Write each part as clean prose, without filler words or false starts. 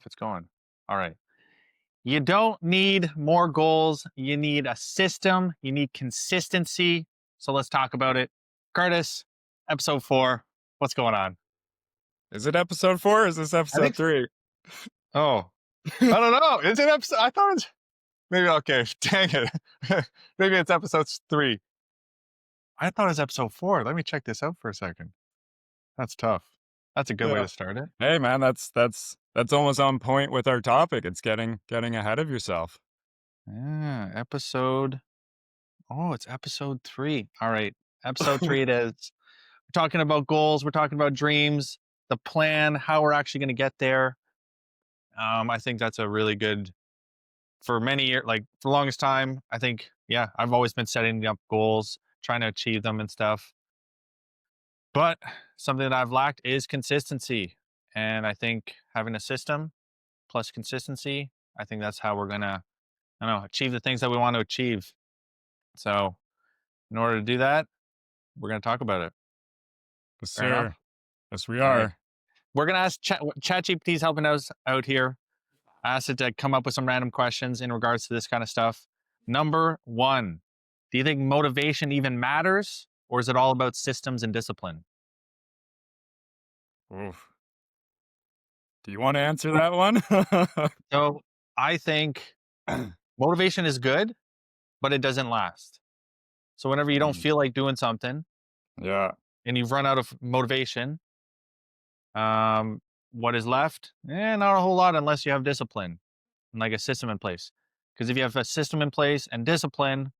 If it's going. All right. You don't need more goals. You need a system. You need consistency. So let's talk about it. Curtis, episode 4. What's going on? Is it episode 4 or is this I think. episode 3? Oh, I don't know. Is it episode? I thought it's maybe okay. Dang it. Maybe it's episode 3. I thought it was episode 4. Let me check this out for a second. That's tough. That's a good way Yeah. to start it. Hey man, that's almost on point with our topic. It's getting ahead of yourself. Yeah, episode. Oh, it's episode 3. All right, episode 3 it is. We're talking about goals. We're talking about dreams, the plan, how we're actually going to get there. I think that's a really good for many years. Like for the longest time, I think yeah, I've always been setting up goals, trying to achieve them and stuff. But something that I've lacked is consistency, and I think having a system plus consistency, I think that's how we're gonna, I don't know, achieve the things that we want to achieve. So in order to do that, we're gonna talk about it. Yes, Fair enough. sir. Yes, we All right. are. We're gonna ask ChatGPT's helping us out here. I asked it to come up with some random questions in regards to this kind of stuff. Number 1, do you think motivation even matters, or is it all about systems and discipline? Oof. Do you want to answer that one? So I think motivation is good, but it doesn't last. So whenever you don't Mm, feel like doing something yeah. and you've run out of motivation, um, what is left? Not a whole lot unless you have discipline and like a system in place. Because if you have a system in place and discipline,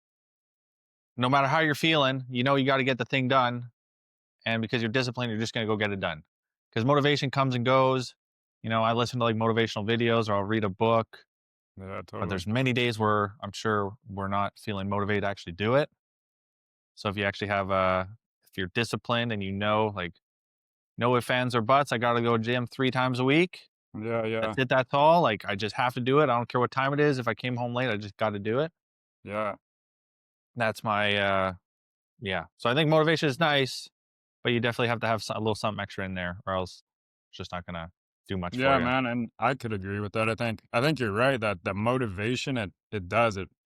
no matter how you're feeling, you know you got to get the thing done. And because you're disciplined, you're just going to go get it done. Because motivation comes and goes. I listen to like motivational videos or I'll read a book, Yeah, but totally. there's many days where I'm sure we're not feeling motivated to actually do it. So if you actually have if you're disciplined and like no ifs, ands, or buts, I got to go gym 3 times a week. Yeah, yeah. That's it. That's all. Like I just have to do it. I don't care what time it is. If I came home late, I just got to do it. Yeah. That's my yeah. So I think motivation is nice, but you definitely have to have a little something extra in there, or else it's just not gonna do much for Yeah, you. man, and I could agree with that. I think you're right that the motivation it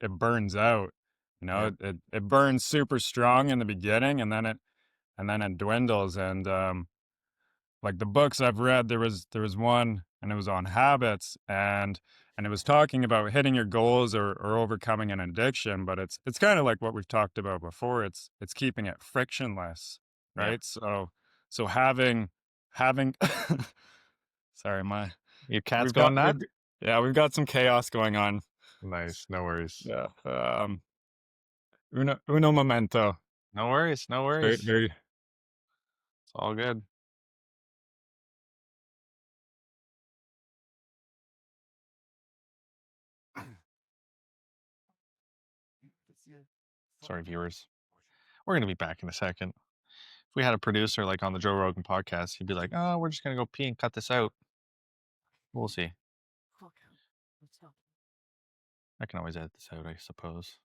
burns out. You know, Yeah. it burns super strong in the beginning and then it dwindles and like the books I've read, there was one, and it was on habits, and it was talking about hitting your goals or overcoming an addiction, but it's kind of like what we've talked about before. It's keeping it frictionless, Yeah. right? So having sorry, my Your cat's we've got going we've nuts? yeah, we've got some chaos going on. Nice. No worries. Yeah. Uno momento. No worries. No Very worries. very It's all good. Sorry, viewers. We're gonna be back in a second. If we had a producer like on the Joe Rogan podcast, he'd be like, "Oh, we're just gonna go pee and cut this out." We'll see. I can always edit this out, I suppose.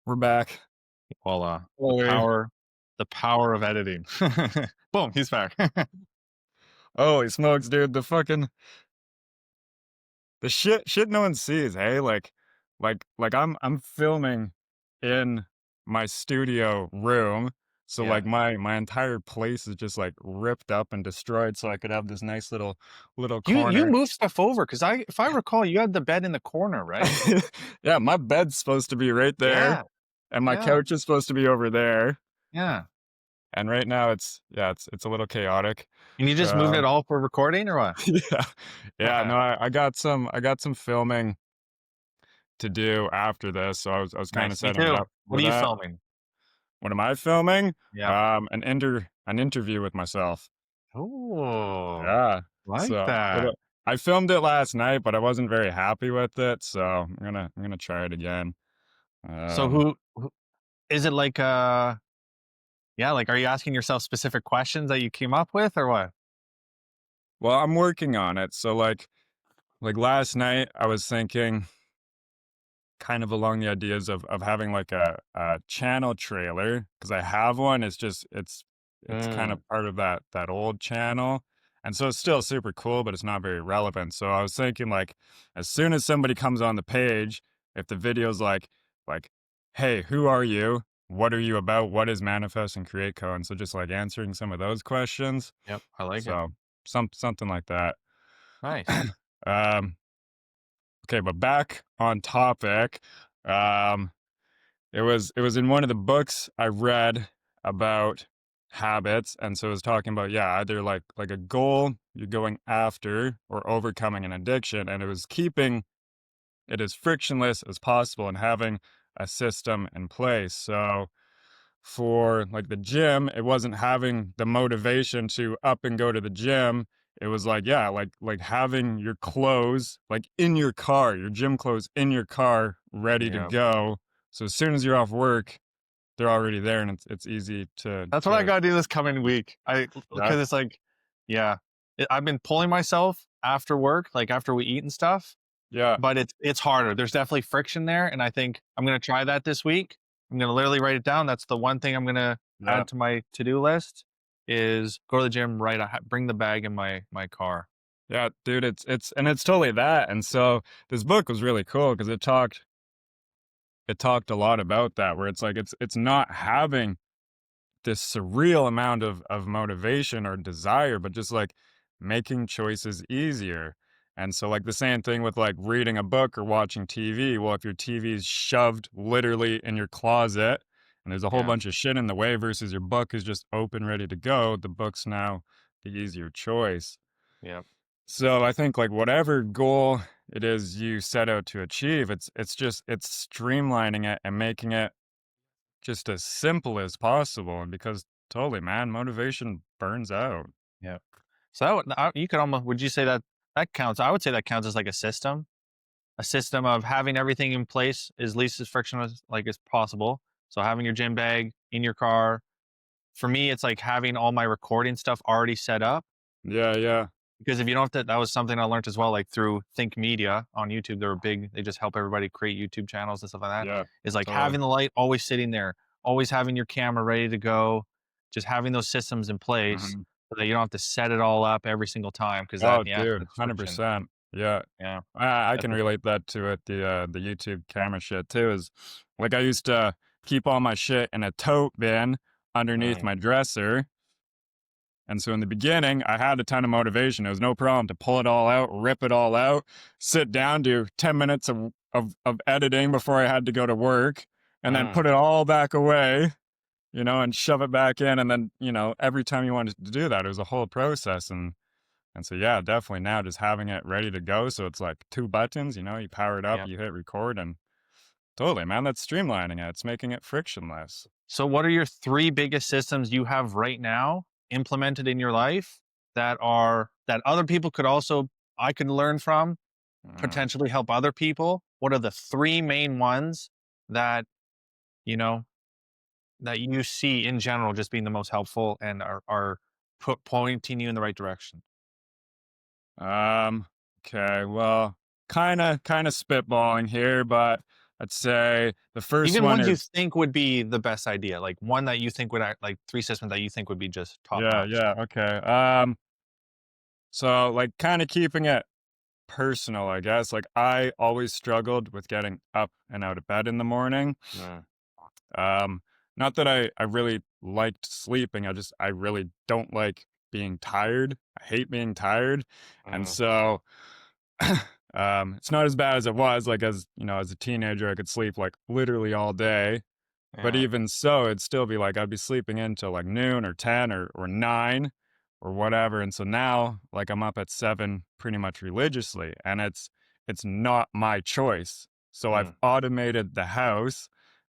we're back. Well, the Holy power of editing. Boom, he's back. holy smokes, dude. The shit no one sees, hey? Like I'm filming in my studio room. So Yeah. like my entire place is just like ripped up and destroyed so I could have this nice little You corner. moved stuff over because if I recall, you had the bed in the corner, right? Yeah, my bed's supposed to be right there Yeah. and my Yeah. couch is supposed to be over there. Yeah. And right now it's a little chaotic. And you just moved it Um all for recording or what? yeah. Yeah, no, I got some filming to do after this, so I was kind of Nice. Me setting it too. up What for are you that. filming? What am I filming? Yep. An interview with myself. Oh, Yeah. like So that. I filmed it last night, but I wasn't very happy with it, so I'm gonna try it again. So Um, who? is it like yeah, like are you asking yourself specific questions that you came up with or what? Well, I'm working on it. So like last night I was thinking kind of along the ideas of having like a channel trailer because I have one. It's just it's kind of Mm, part of that old channel. And so it's still super cool, but it's not very relevant. So I was thinking like as soon as somebody comes on the page, if the video's like, hey, who are you? What are you about? What is Manifest and Create Co? And so just like answering some of those questions. yep, I like it. So something like that. Nice. um okay, but back on topic. Um it was in one of the books I read about habits, and so it was talking about, yeah, either like a goal you're going after or overcoming an addiction, and it was keeping it as frictionless as possible and having a system in place. So for like the gym, it wasn't having the motivation to up and go to the gym. It was like, yeah, like having your clothes like in your car, your gym clothes in your car, ready to Yeah. go. So as soon as you're off work, they're already there, and it's easy to That's what I gotta do this coming week. I yeah, because it's like, yeah, I've been pulling myself after work, like after we eat and stuff, yeah, but it's harder. There's definitely friction there, and I think I'm gonna try that this week. I'm gonna literally write it down. That's the one thing I'm gonna yeah, add to my to do list is go to the gym. Right, bring the bag in my car. yeah, dude. It's totally that. And so this book was really cool because it talked a lot about that, where it's like it's not having this surreal amount of motivation or desire, but just like making choices easier. And so like the same thing with like reading a book or watching TV. Well, if your TV is shoved literally in your closet and there's a whole Yeah, bunch of shit in the way versus your book is just open, ready to go, the book's now the easier choice. yeah, So I think like whatever goal it is you set out to achieve, it's streamlining it and making it just as simple as possible, and because totally, man, motivation burns out. yeah. So that you could almost would you say that that counts? I would say that counts as like a system of having everything in place as least as frictionless like as possible. So having your gym bag in your car. For me, it's like having all my recording stuff already set up Yeah, yeah, because if you don't have to, that was something I learned as well, like through Think Media on YouTube. They were big. They just help everybody create YouTube channels and stuff like that. yeah, Is like totally. having the light always sitting there, always having your camera ready to go, just having those systems in place Mhm. so that you don't have to set it all up every single time because that Oh, yeah, dude, it's friction. 100%. Yeah. Yeah, I that's can a, relate that to it, the YouTube camera shit too, is like I used to keep all my shit in a tote bin underneath mm, my dresser. And so in the beginning, I had a ton of motivation. It was no problem to pull it all out, rip it all out, sit down, do 10 minutes of editing before I had to go to work, and then mm, put it all back away, and shove it back in. And then, every time you wanted to do that, it was a whole process. And so, yeah, definitely now just having it ready to go. So it's like two buttons, you power it up, yeah. you hit record, and totally, man, that's streamlining it. It's making it frictionless. So, what are your three biggest systems you have right now implemented in your life that other people could also I could learn from, Mm. potentially help other people? What are the three main ones that you know that you see in general just being the most helpful and are pointing you in the right direction? Um, okay, well, kinda spitballing here, but I'd say the first Even one ones you is think would be the best idea, like one that you think would act like three systems that you think would be just top yeah, notch. yeah, okay. So like kinda keeping it personal, I guess. Like I always struggled with getting up and out of bed in the morning. Mm, Um, Not that I really liked sleeping. I really don't like being tired. I hate being tired. And mm, so it's not as bad as it was. Like as a teenager, I could sleep like literally all day. But yeah. even so, it'd still be like I'd be sleeping until like noon or 10 or 9 or whatever. And so now like I'm up at 7 pretty much religiously, and it's not my choice. So I've Mm, automated the house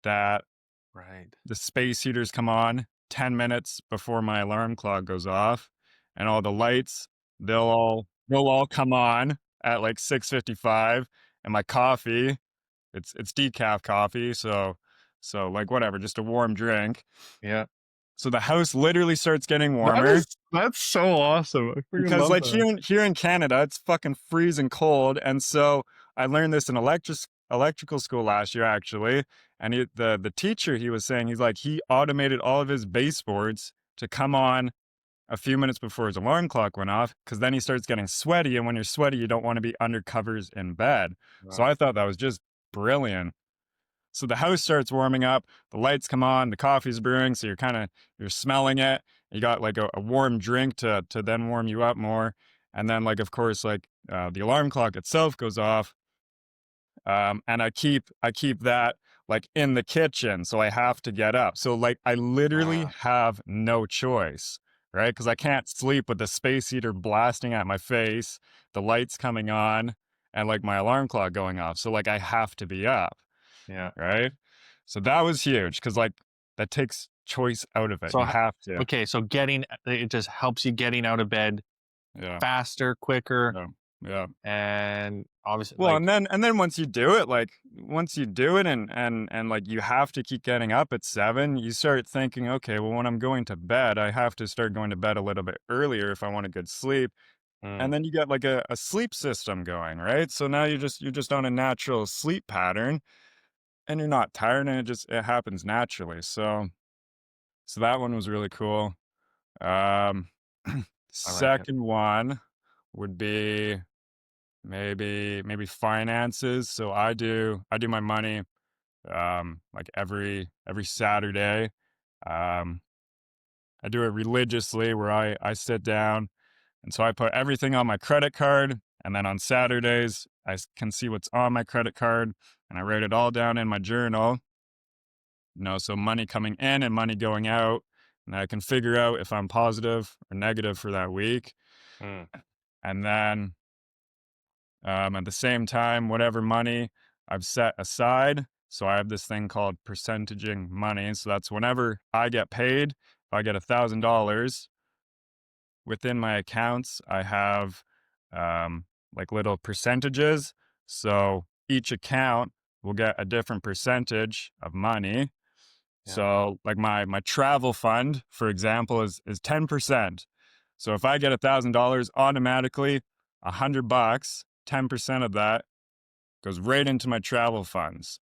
that right. the space heaters come on 10 minutes before my alarm clock goes off, and all the lights, they'll all come on at like 6:55, and my coffee, it's decaf coffee, so So, like, whatever, just a warm drink. Yeah. So the house literally starts getting That warmer is that's so awesome. I freaking because, love like, that. here in Canada, it's fucking freezing cold, and so I learned this in electrical school last year, actually, and the teacher, he was saying, he's like, he automated all of his baseboards to come on a few minutes before his alarm clock went off, because then he starts getting sweaty, and when you're sweaty, you don't wanna be under covers in bed. So Wow. I thought that was just brilliant. So the house starts warming up, the lights come on, the coffee's brewing, so you're smelling it. You got like a warm drink to then warm you up more. And then like of course like the alarm clock itself goes off. And I keep that like in the kitchen, so I have to get up. So like I literally Wow. have no choice, right? Because I can't sleep with the space heater blasting at my face, the lights coming on, and like my alarm clock going off. So like I have to be up, Yeah. right? So that was huge because like that takes choice out of it. So You ho have to. okay, so getting it just helps you getting out of bed Yeah. faster, quicker, Yeah. Yeah. and obviously, Well, like and then once you do it, like once you do it and like you have to keep getting up at 7, you start thinking, okay, well when I'm going to bed, I have to start going to bed a little bit earlier if I want a good sleep. mm, And then you get like a sleep system going, right? So now you're just on a natural sleep pattern and you're not tired and it happens naturally. So that one was really cool. Um I like it. second one would be maybe finances. So I do my money like every Saturday. Um I do it religiously where I sit down and so I put everything on my credit card and then on Saturdays can see what's on my credit card and I write it all down in my journal. You know, so money coming in and money going out and I can figure out if I'm positive or negative for that week. Mm, And then at the same time, whatever money I've set aside. So I have this thing called percentaging money. So that's whenever I get paid, if I get $1,000 within my accounts, I have like little percentages. So each account will get a different percentage of money. yeah, So like my travel fund, for example, is 10%. So if I get $1,000 automatically, $100, 10% of that goes right into my travel funds.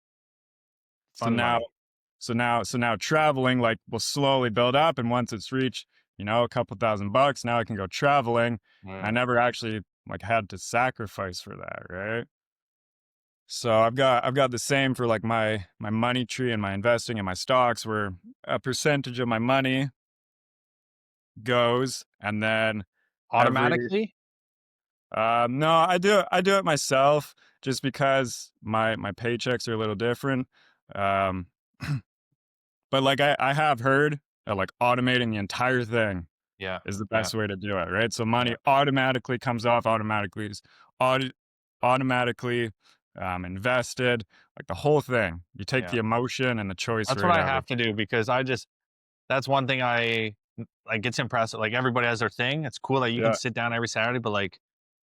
So fun now money. so now traveling like will slowly build up and once it's reached, you know, a couple $1,000, now I can go traveling. And I Mm, never actually like had to sacrifice for that, right? So I've got the same for like my money tree and my investing and my stocks where a percentage of my money goes and then every automatically? no, I do it myself just because my paychecks are a little different. Um But, like, I have heard that, like, automating the entire thing Yeah, is the yeah, best way to do it, right? So yeah, money automatically comes off, automatically is auto automatically, invested, like, the whole thing. You take yeah. the emotion and the choice That's what right I out of have to do because that's one thing like, it's impressive, like, everybody has their thing. It's cool that you can Yeah. sit down every Saturday, but, like,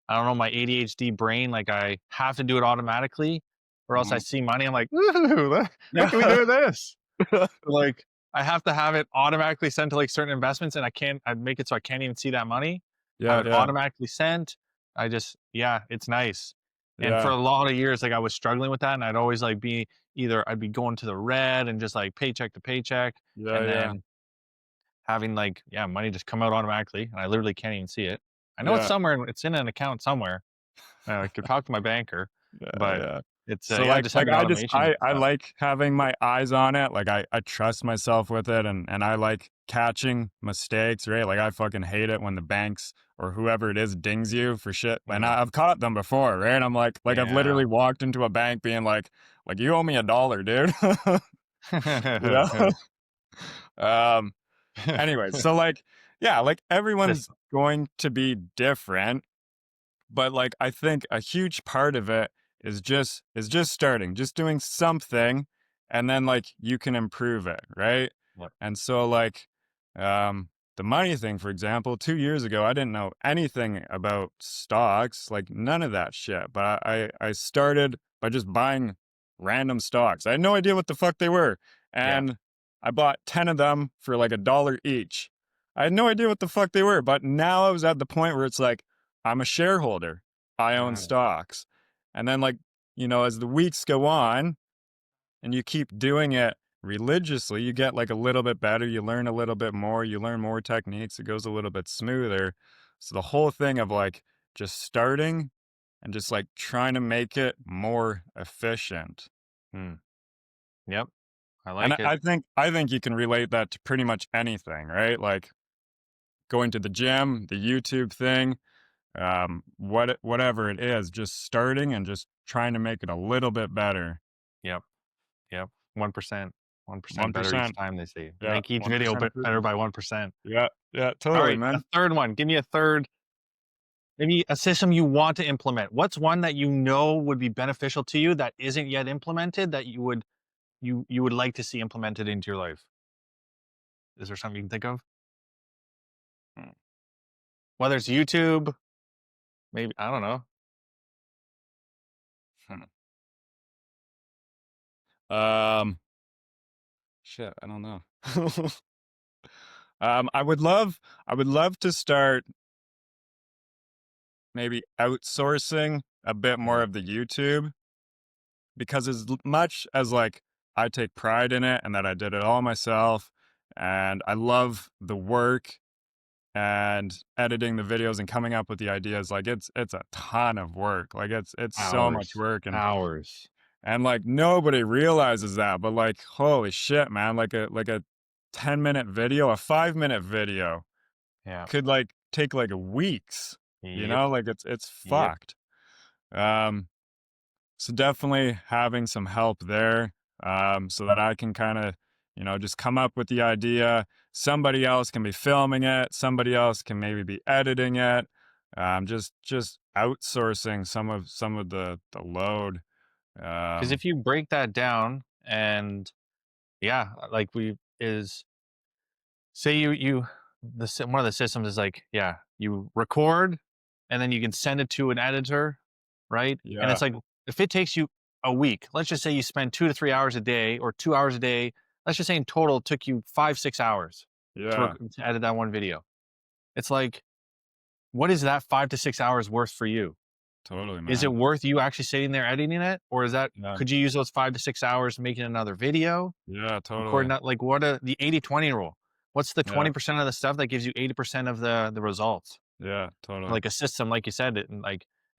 I don't know, my ADHD brain, like, I have to do it automatically or else I Mhm. see money, I'm like, "Woohoo, what can we do with this?" Like, I have to have it automatically sent to, like, certain investments, and I make it so I can't even see that money, have Yeah, it yeah, automatically sent. Yeah, it's nice. And for yeah, a lot of years, like, I was struggling with that, and I'd always, like, be either I'd be going to the red and just, like, paycheck to paycheck, yeah, and yeah, then having, like, yeah, money just come out automatically, and I literally can't even see it. I know yeah, it's in an account somewhere. I could talk to my banker, yeah, but yeah. it's, So, yeah, just like, having automations and I stuff. like having my eyes on it, like, I trust myself with it, and I like catching mistakes, right? Like, I fucking hate it when the banks or whoever it is dings you for shit, and Mm. I've caught them before, right? I'm I've Yeah. literally walked into a bank being like, "You owe me $1, dude." You know? Um, Anyways, so, like, yeah, like, This everyone's going to be different, but, like, I think a huge part of it is just starting, just doing something, and then, like, you can improve it, right? Yep. And so, like, the money thing, for example, 2 years ago, I didn't know anything about stocks, like, none of that shit, but I started by just buying random stocks. I had no idea what the fuck they were, Yeah. and I bought 10 of them for like a dollar each. I had no idea what the fuck they were, but now I was at the point where it's like, I'm a shareholder. I own Mm, stocks. And then, like, as the weeks go on and you keep doing it religiously, you get like a little bit better. You learn a little bit more. You learn more techniques. It goes a little bit smoother. So the whole thing of like just starting and just like trying to make it more efficient. mm. Yep. I And like it. I think you can relate that to pretty much anything, right? Like going to the gym, the YouTube thing, whatever it is, just starting and just trying to make it a little bit better. Yep. Yep. 1%. 1% better each 1%. time, they say. Yeah, Make each video 1% better improvement. by 1%. Yeah, yeah, All totally, right, a man. third one. Give me a third, maybe a system you want to implement. What's one that you know would be beneficial to you that isn't yet implemented that you would like to see implemented into your life? Is there something you can think of? Mm, Whether it's YouTube, maybe I don't know. hmm. Um, shit, I don't know. I would love to start maybe outsourcing a bit more Mm, of the YouTube because much as like I take pride in it and that I did it all myself and I love the work and editing the videos and coming up with the ideas, like it's a ton of work, like it's so much hours, work, hours. and like nobody realizes that, but like holy shit, man, like a 10-minute video, a 5-minute video Yeah. could like take like weeks, Yep. like it's Yep. fucked. um So definitely having some help there, so that I can kind of, just come up with the idea. Somebody else can be filming it. Somebody else can maybe be editing it. Just outsourcing some of the load. Because Um, if you break that down and yeah, like we is say one of the systems is like, yeah, you record and then you can send it to an editor, right? And yeah, it's like if it takes you a week, let's just say you spend 2 to 3 hours a day or 2 hours a day, let's just say in total it took you 5, 6 hours yeah, to edit that one video. It's like, what is that 5 to 6 hours worth for you? totally, Is it man. worth you actually sitting there editing it? Or is that Yeah, could you use those 5 to 6 hours making another video? yeah, Recording totally. that like what a the 80/20 rule. What's the Yeah, 20% of the stuff that gives you 80% of the results? yeah, totally. Like a system, like you said,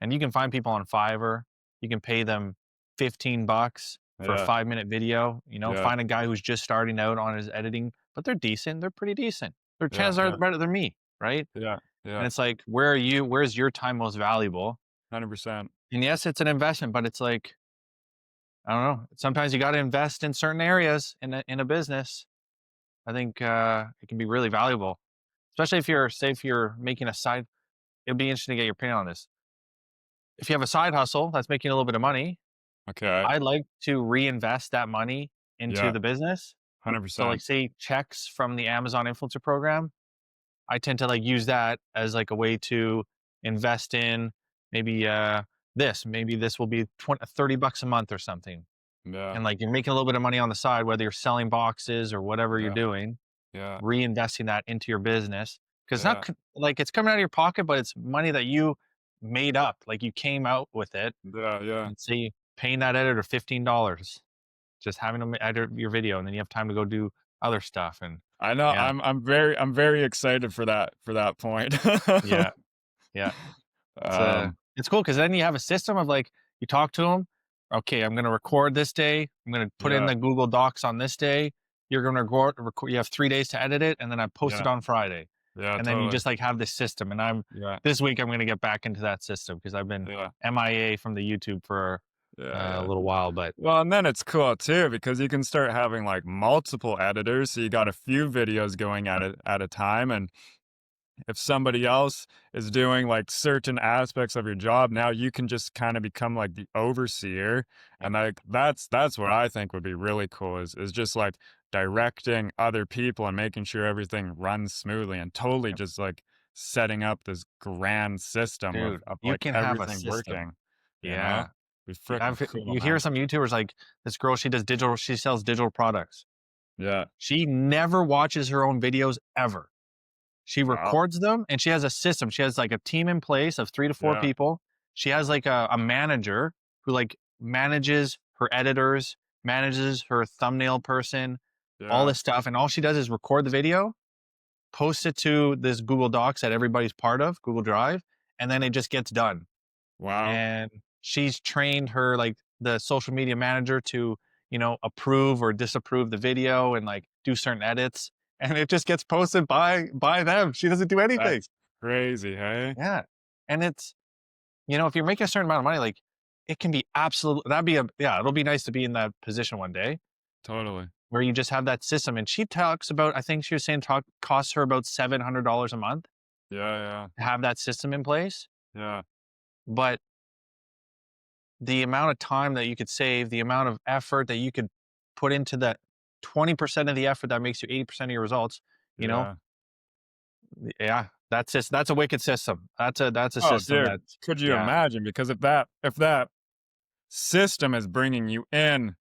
and you can find people on Fiverr. You can pay them $15 for a Yeah, 5-minute video. yeah, Find a guy who's just starting out on his editing, but they're decent. They're pretty decent. Their yeah, chances are yeah, better than me, right? yeah, And yeah. it's like, where are you? Where's your time most valuable? 100%. And yes, it's an investment, but it's like, I don't know. Sometimes you got to invest in certain areas in a business. I think it can be really valuable, especially if you're making a side. It'd be interesting to get your opinion on this. If you have a side hustle that's making a little bit of money, Okay. I like to reinvest that money into Yeah, the business. So, like, 100%. say checks from the Amazon influencer program, I tend to like use that as like a way to invest in maybe maybe this will be 20, $30 a month or something. Yeah, And like you're making a little bit of money on the side, whether you're selling boxes or whatever you're yeah, doing, yeah, reinvesting that into your business because yeah. like it's coming out of your pocket, but it's money that you made up. Like you came out with it, Yeah, yeah. and see paying that editor $15, just having them edit your video, and then you have time to go do other stuff. And I know. yeah, I'm very excited for that point. yeah, yeah. um, It's cool because then you have a system of like you talk to them. Okay, I'm going to record this day. I'm going to put in yeah, the Google Docs on this day. You're going to record. You have 3 days to edit it, and then I post it yeah, on Friday. yeah, And then you totally. just like have this system. And Yeah, this week I'm going to get back into that system because I've been yeah, MIA from the YouTube for yeah, a yeah. little while. But Well, and then it's cool too because you can start having like multiple editors, so you got a few videos going at a time, and if somebody else is doing like certain aspects of your job, now you can just kind of become like the overseer. yep, And like that's what I think would be really cool is just like directing other people and making sure everything runs smoothly and totally yep. just like setting up this grand system Dude, of you like can have a everything system. working, you know? Yeah. Be freaking cool, You hear man. some YouTubers like this girl, she sells digital products. Yeah. She never watches her own videos ever. She Wow. records them and she has a system. She has like a team in place of 3 to 4 Yeah. people. She has like a manager who like manages her editors, manages her thumbnail person, all Yeah. this stuff. And all she does is record the video, post it to this Google Docs that everybody's part of, Google Drive, and then it just gets done. Wow. And she's trained her like the social media manager to, approve or disapprove the video and like do certain edits, and it just gets posted by them. She doesn't do anything. That's crazy, hey? Yeah. And it's, if you're making a certain amount of money, like it can be absolute that'd be a yeah, it'll be nice to be in that position one day Totally. where you just have that system. And she talks about, I think she was saying talk costs her about $700 a month Yeah, yeah. to have that system in place. Yeah. But the amount of time that you could save, the amount of effort that you could put into that 20% of the effort that makes you 80% of your results, you know, Yeah. yeah, that's a wicked system. That's a Oh, system dude, that's could you yeah, imagine? Because if that system is bringing you in,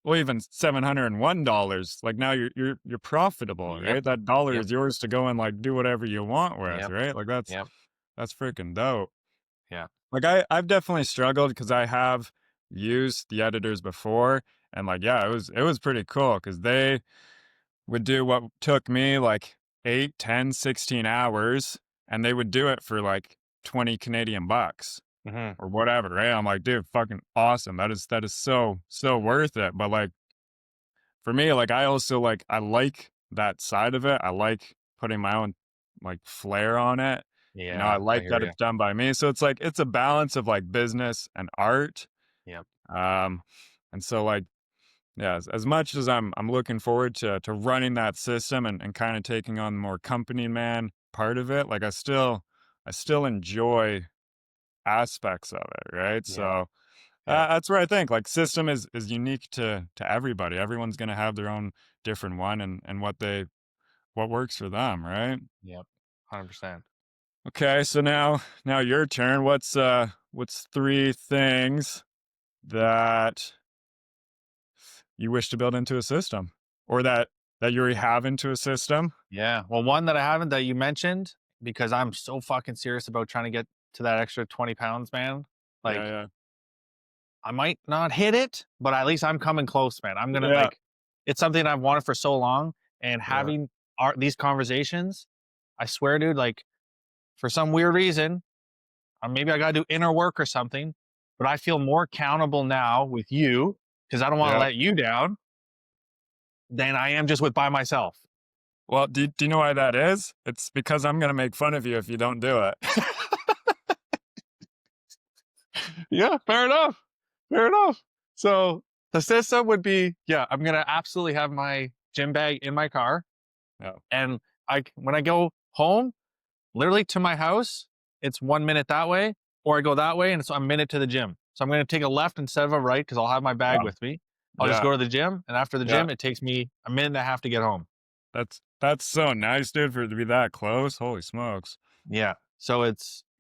well, even $701, like now you're profitable, yep, right? That dollar yep, is yours to go and like do whatever you want with, yep, right? Like yep, that's freaking dope. yeah, Like I've definitely struggled because I have used the editors before, and like yeah, it was pretty cool because they would do what took me like 8, 10, 16 hours, and they would do it for like 20 Canadian bucks hmm, or whatever, right? I'm like, dude, fucking awesome. That is so worth it. But like for me, like I also like I like that side of it. I like putting my own like flair on it. I yeah. I like hear that you. it's done by me. So it's like it's a balance of like business and art. Yep, Um and so like yeah, as much as I'm looking forward to running that system and kind of taking on the more company man part of it, like I still enjoy aspects of it, right? yep, So yep, that's where I think like system is unique to everybody. Everyone's gonna have their own different one and what works for them, right? yep. 100%. Okay, so now your turn. What's three things that you wish to build into a system, or that you already have into a system? Yeah. Well, one that I haven't that you mentioned, because I'm so fucking serious about trying to get to that extra 20 pounds, man. Yeah, Like, yeah, I might not hit it, but at least I'm coming close, man. I'm gonna yeah, like, it's something I've wanted for so long, and yeah. having these conversations, I swear, dude. Like, for some weird reason, maybe I gotta do inner work or something, but I feel more accountable now with you because I don't want to Yeah. let you down than I am just with by myself. Well, do you know why that is? It's because I'm gonna make fun of you if you don't do it. Yeah, fair enough. Fair enough. So the system would be, yeah, I'm gonna absolutely have my gym bag in my car, Yeah. and when I go home, literally to my house, it's 1 minute that way, or I go that way and it's a minute to the gym. So I'm gonna take a left instead of a right because I'll have my bag Wow. with me. I'll just Yeah. go to the gym, and after the Yeah. gym, it takes me a minute and a half to get home. That's so nice, dude, for it to be that close. Holy smokes. Yeah. So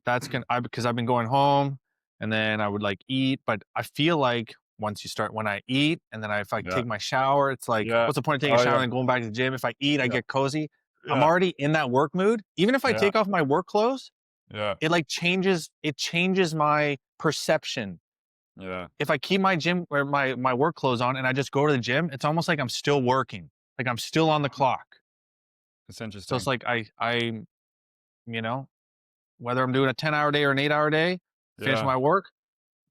that's gonna because I've been going home and then I would like eat, but I feel like once you start when I eat and then if I Yeah. take my shower, it's like, Yeah. what's the point of taking a Oh shower yeah. and going back to the gym? If I eat, I Yeah. get cozy. I'm Yeah. already in that work mood. Even if I Yeah. take off my work clothes, Yeah. it changes my perception. Yeah. If I keep my gym or my work clothes on and I just go to the gym, it's almost like I'm still working. Like I'm still on the clock. It's So it's interesting. like you know, whether I'm doing a 10-hour day or an 8-hour day, finish Yeah. my work,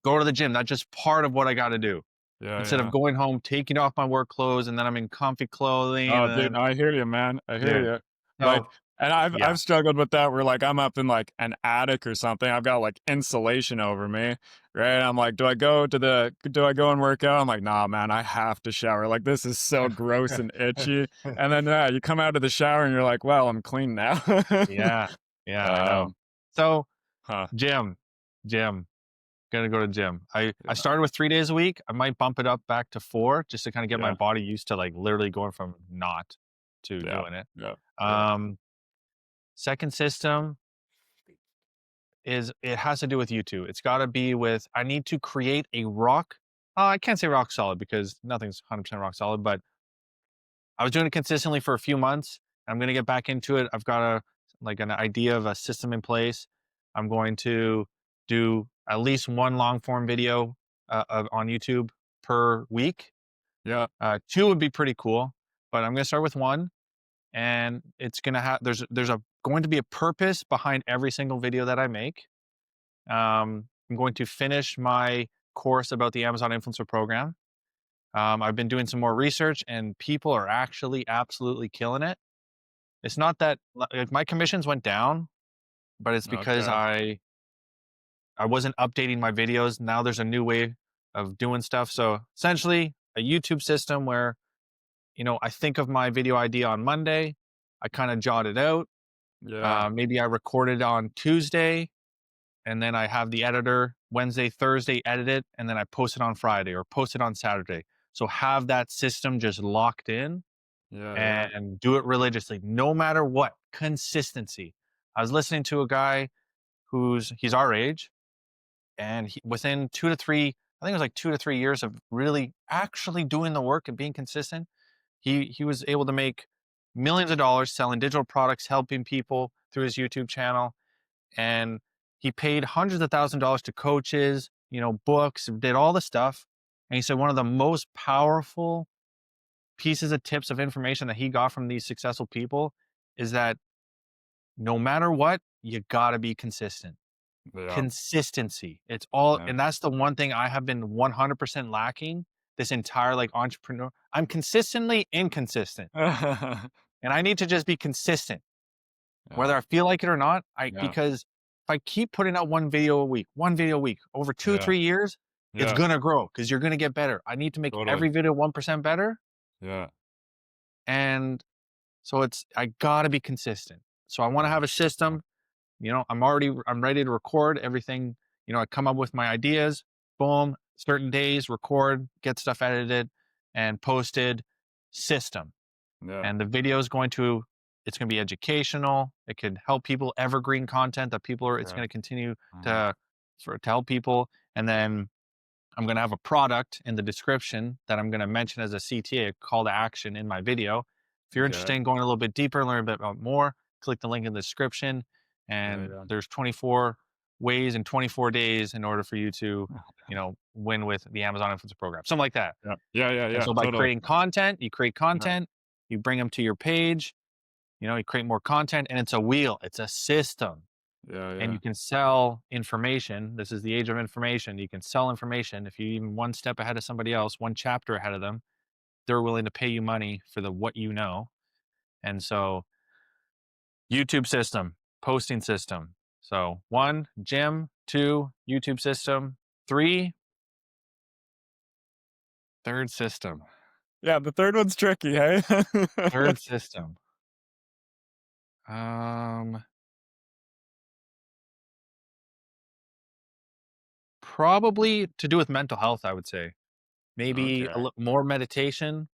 go to the gym. That's just part of what I got to do. Yeah. Instead of Yeah. going home, taking off my work clothes, and then I'm in comfy clothing, and Oh, dude, then no, I hear you, man. I hear dude. you. Like, So and I've yeah, I've struggled with that where like I'm up in like an attic or something. I've got like insulation over me, right? I'm like, do I go and work out? I'm like, nah, man, I have to shower. Like this is so gross and itchy. And then you come out of the shower and you're like, well, I'm clean now. yeah, yeah, I know. um, So huh. gym, gym, gonna go to gym. I Yeah. started with 3 days a week. I might bump it up back to four just to kind of get my Yeah. body used to like literally going from not to Yeah. doing it. Yeah. Yeah. Um, Second system is it has to do with you two. It's got to be with I need to create a rock. I can't say rock solid because nothing's 100% rock solid, but I was doing it consistently for a few months. I'm gonna get back into it. I've got a like an idea of a system in place. I'm going to do at least one long form video on YouTube per week. Yeah. Two would be pretty cool, but I'm gonna start with one, and it's gonna have there's a going to be a purpose behind every single video that I make. I'm going to finish my course about the Amazon Influencer Program. I've been doing some more research, and people are actually absolutely killing it. It's not that like my commissions went down, but it's because Okay. I wasn't updating my videos. Now there's a new way of doing stuff. So essentially, a YouTube system where I think of my video idea on Monday, I kind of jot it out. Yeah. Maybe I record it on Tuesday, and then I have the editor Wednesday, Thursday edit it, and then I post it on Friday or post it on Saturday. So have that system just locked in Yeah. Yeah. and do it religiously, no matter what. Consistency. I was listening to a guy he's our age, and within 2 to 3, I think it was like 2 to 3 years of really actually doing the work and being consistent, he was able to make millions of dollars selling digital products, helping people through his YouTube channel, and he paid hundreds of thousand dollars to coaches, books, did all the stuff. And he said one of the most powerful pieces of tips of information that he got from these successful people is that no matter what, you got to be consistent. Yeah. Consistency. It's all, Yeah. and that's the one thing I have been 100% lacking this entire like entrepreneur. I'm consistently inconsistent, and I need to just be consistent Yeah. whether I feel like it or not. I Yeah. Because if I keep putting out one video a week over two, Yeah. 3 years, it's Yeah. gonna grow because you're gonna get better. I need to make Totally. every video 1% better. Yeah. And so I gotta be consistent. So I want to Yeah. have a system. I'm ready to record everything. I come up with my ideas, boom, certain days, record, get stuff edited and posted, system. Yeah. And the video is it's going to be educational. It can help people, evergreen content that it's Yeah. going to continue Mhm. to to help people. And then I'm going to have a product in the description that I'm going to mention as a CTA, call to action in my video. If you're interested Okay. in going a little bit deeper, learn a bit about more, click the link in the description. Yeah. And Yeah. there's 24 ways in 24 days in order for you to, win with the Amazon Influencer Program, something like that. Yeah. Yeah. Yeah. And Yeah. so by Totally. creating content, you create Yeah. content, you bring them to your page, you create more content, and it's a wheel, it's a system. Yeah. And Yeah. you can sell information. This is the age of information. You can sell information. If you even one step ahead of somebody else, one chapter ahead of them, they're willing to pay you money for the what you know. And so YouTube system, posting system. So one, gym, two, YouTube system, three, third system. Yeah. The third one's tricky, hey? Third system. Um, Probably to do with mental health, I would say. Maybe Okay. more meditation.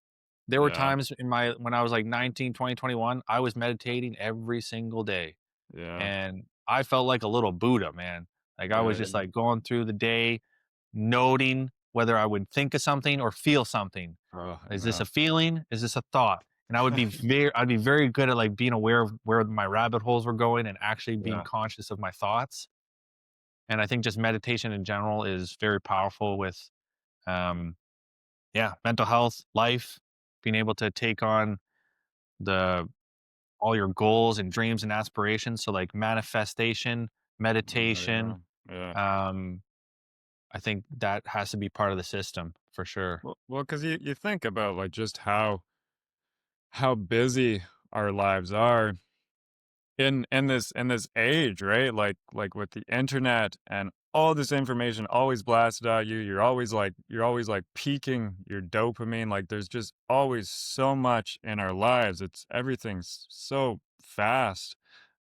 There were Yeah. times when I was like 19, 20, 21, I was meditating every single day, Yeah. and I felt like a little Buddha, man. Like I Yeah. was just Yeah. like going through the day, noting whether I would think of something or feel something. Oh, Is this yeah. a feeling? Is this a thought? And I'd be very good at like being aware of where my rabbit holes were going and actually being Yeah. conscious of my thoughts. And I think just meditation in general is very powerful with, um, yeah, mental health, life, being able to take on the all your goals and dreams and aspirations. So like manifestation, Yeah. meditation, Yeah. um, I think that has to be part of the system for sure. Well, because you think about like just how busy our lives are in this age, right? Like with the internet and all this information always blasted at you. You're always like peaking your dopamine. Like there's just always so much in our lives. It's everything's so fast.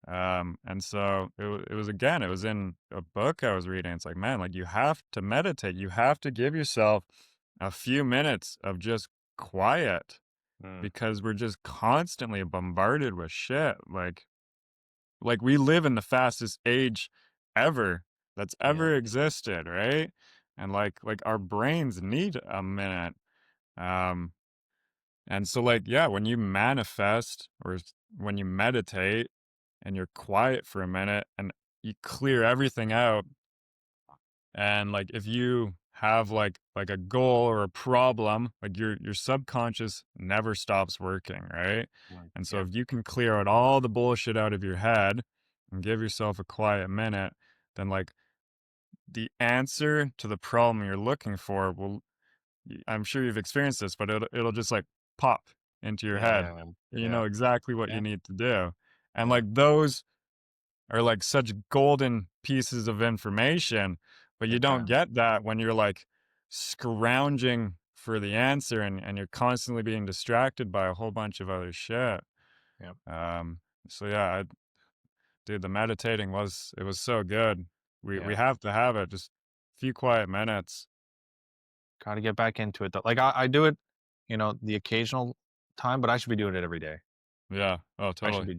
And so it was again, it was in a book I was reading. It's like, man, like you have to meditate. You have to give yourself a few minutes of just quiet Mm, because we're just constantly bombarded with shit. Like we live in the fastest age ever that's yeah. ever existed, right? And like our brains need a minute. Um And so, like, yeah, when you manifest when you meditate and you're quiet for a minute and you clear everything out, and like if you have like a goal or a problem, like your subconscious never stops working, right? Right. And so Yeah. if you can clear out all the bullshit out of your head and give yourself a quiet minute, then like the answer to the problem you're looking for I'm sure you've experienced this, but it'll just like pop into your Yeah. head. Yeah. And you Yeah. know exactly what you Yeah. need to do. And Yeah. like those are like such golden pieces of information, but you Big don't time. get that when you're like scrounging for the answer and you're constantly being distracted by a whole bunch of other shit. Yeah. Um, so yeah, dude, the meditating it was so good. We Yeah. have to have it, just a few quiet minutes. Got to get back into it though. Like I do it, the occasional time, but I should be doing it every day. Yeah. Oh, totally.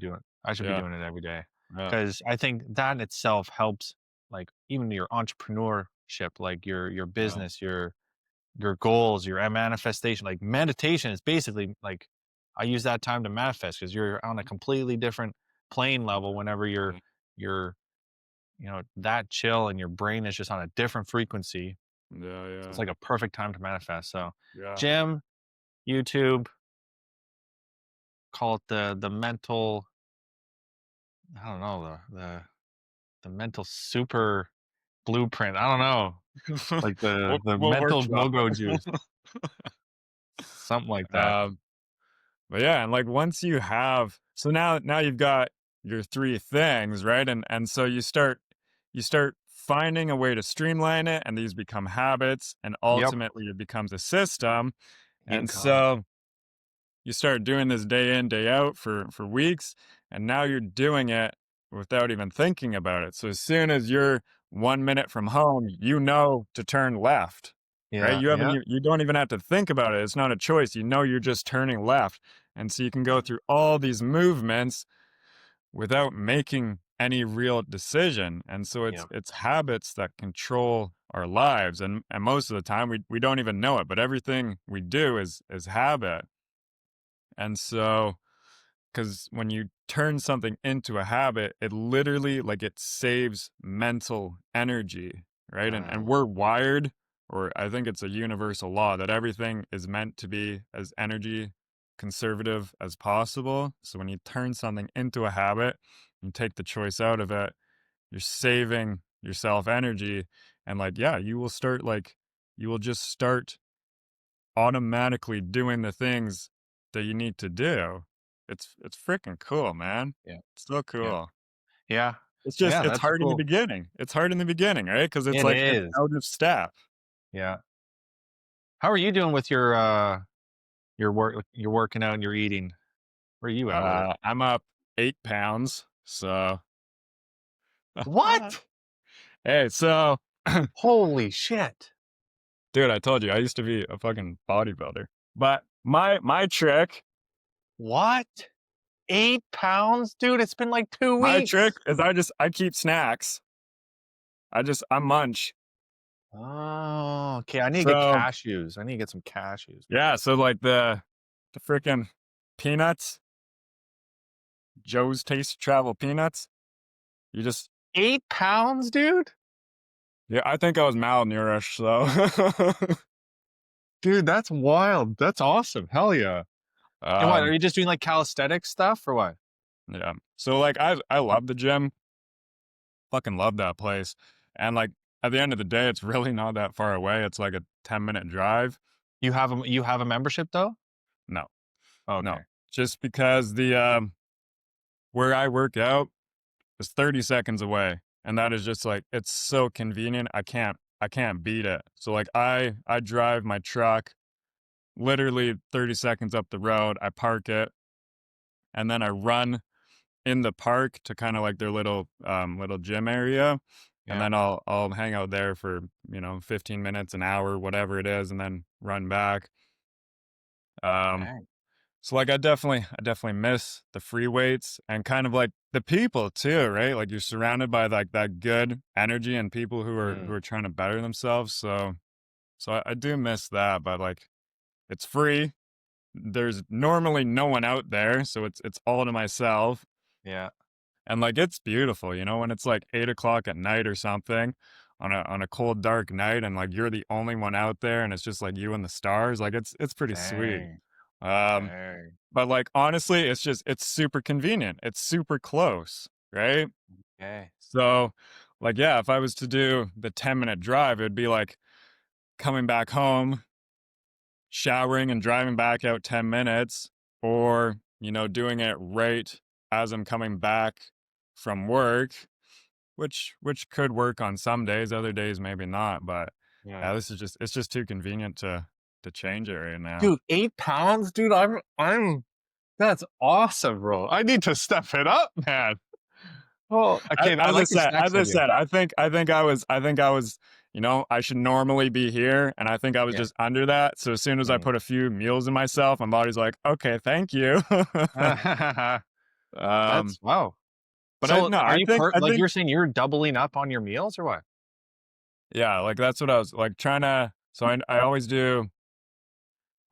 I should be Yeah. doing it every day Yeah. because I think that in itself helps, like even your entrepreneurship, like your Yeah. business, your goals, your manifestation. Like meditation is basically like I use that time to manifest because you're on a completely different plane level whenever you're that chill and your brain is just on a different frequency. Yeah. So it's Yeah. like a perfect time to manifest. So Yeah. gym, YouTube, call it the mental, I don't know, the mental super blueprint. I don't know. Like the We'll mental workshop go-go juice, it. something like that. um, but yeah, and like once you have, so now you've got your three things, right? And so you start finding a way to streamline it, and these become habits, and Yep. ultimately it becomes a system. You And got it. so you start doing this day in, day out for weeks, and now you're doing it without even thinking about it. So as soon as you're 1 minute from home, you know to turn left, right? Yeah, yeah, You don't even have to think about it. It's not a choice. You know you're just turning left. And so you can go through all these movements without making any real decision. And so yeah, it's habits that control our lives. And most of the time we don't even know it, but everything we do is habit. And so, because when you turn something into a habit, it literally like it saves mental energy, right? And mm, we're wired, or I think it's a universal law that everything is meant to be as energy conservative as possible. So when you turn something into a habit, you take the choice out of it, you're saving yourself energy. And like, yeah, you will just start automatically doing the things that you need to do. It's freaking cool, man. yeah, It's so yeah, cool. yeah, It's just yeah, it's that's hard in the cool. beginning. It's hard in the beginning, right? Because it's It like it's is. out of step. Yeah. How are you doing with your work you're working out and you're eating? Where are you at with it? I'm up 8 pounds. So What? hey, so Holy shit. dude, I told you I used to be a fucking bodybuilder. But my trick, What? 8 pounds? Dude, it's been like 2 my trick weeks. is I keep snacks. I munch. Oh, okay, I need to get So cashews. I need to get some cashews. yeah, so like the freaking peanuts, Joe's Taste Travel peanuts. You just 8 pounds, dude? yeah, I think I was malnourished, so Dude, that's wild. That's awesome. Hell yeah. And what, are um you just doing, like, calisthenic stuff or what? yeah. So like I love the gym. Fucking love that place. And like at the end of the day, it's really not that far away. It's like a 10-minute drive. You have a membership, though? No, no. Okay. Just because the where I work out is 30 seconds away. And that is just like it's so convenient. I can't beat it. So like I drive my truck literally 30 seconds up the road. I park it and then I run in the park to kind of like their little gym area. And Yeah. then I'll hang out there for, 15 minutes, an hour, whatever it is, and then run back. Um, Dang. so like I definitely miss the free weights and kind of like the people too, right? Like you're surrounded by like that good energy and people who Mm. are trying to better themselves. So I do miss that, but like it's free. there's normally no one out there, so it's all to myself. Yeah. And like it's beautiful, you know, when it's like 8 o'clock at night or something on a cold, dark night, and like you're the only one out there, and it's just like you and the stars. Like it's pretty sweet. Dang. Um, Dang. but like honestly, it's super convenient. It's super close, right? Okay. So, like, yeah, if I was to do the 10-minute drive, it would be like coming back home, showering, and driving back out 10 minutes, or, you know, doing it right as I'm coming back from work, which could work on some days, other days maybe not. But Yeah. yeah, this is just it's just too convenient to change it right now. Dude, 8 pounds, dude. I'm. That's awesome, bro. I need to step it up, man. Oh, As, okay. I as I like your said, snacks as I idea. said, I think I was, you know, I should normally be here, and I think I was Yeah. just under that. So as soon as I Mm. put a few meals in myself, my body's like, okay, thank you. um, That's wow. but I So, no, are I you think I like think you're saying you're doubling up on your meals or what? yeah, like that's what I was like trying to. So I